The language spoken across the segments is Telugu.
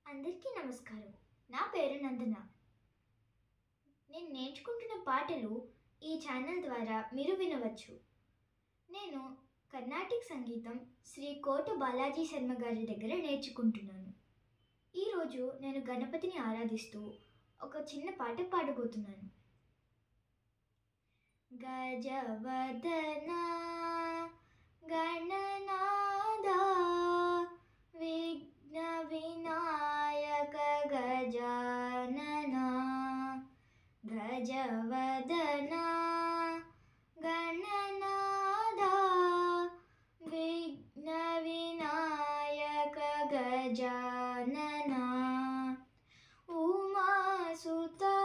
అందరికీ నమస్కారం. నా పేరు నందన. నేను నేర్చుకుంటున్న పాటలు ఈ ఛానల్ ద్వారా మీరు వినవచ్చు. నేను కర్ణాటిక్ సంగీతం శ్రీ కోట బాలాజీ శర్మ గారి దగ్గర నేర్చుకుంటున్నాను. ఈరోజు నేను గణపతిని ఆరాధిస్తూ ఒక చిన్న పాట పాడబోతున్నాను. గజవదనా గణనాదా విఘ్న వినాయక గజాననా గజవదనా గణనాదా విఘ్న వినాయక గజాననా ఉమాసుతా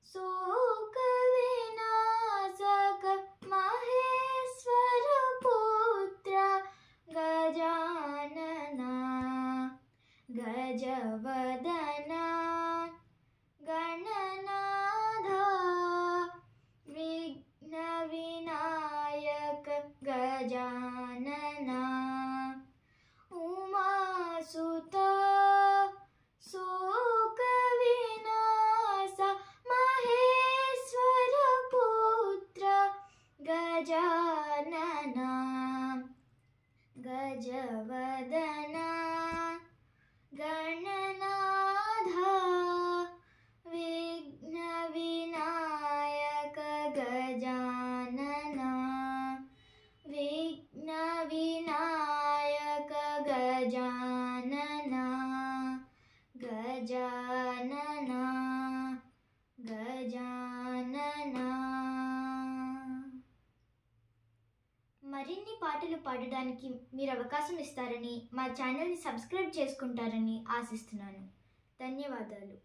శోక వినాశక మహేశ్వర పుత్ర గజాననా గజవదనా గణనాదా విఘ్న వినాయక గజాననా ఉమాసుతా శోక వినాశ మహేశ్వర పుత్ర గజాననా గజవదనా గణనాదా విఘ్న వినాయక గజాననా విఘ్న వినాయక గజాననా గజాననా గజాననా. మరిన్ని పాటలు పాడడానికి మీరు అవకాశం ఇస్తారని, మా ఛానల్ని సబ్స్క్రైబ్ చేసుకుంటారని ఆశిస్తున్నాను. ధన్యవాదాలు.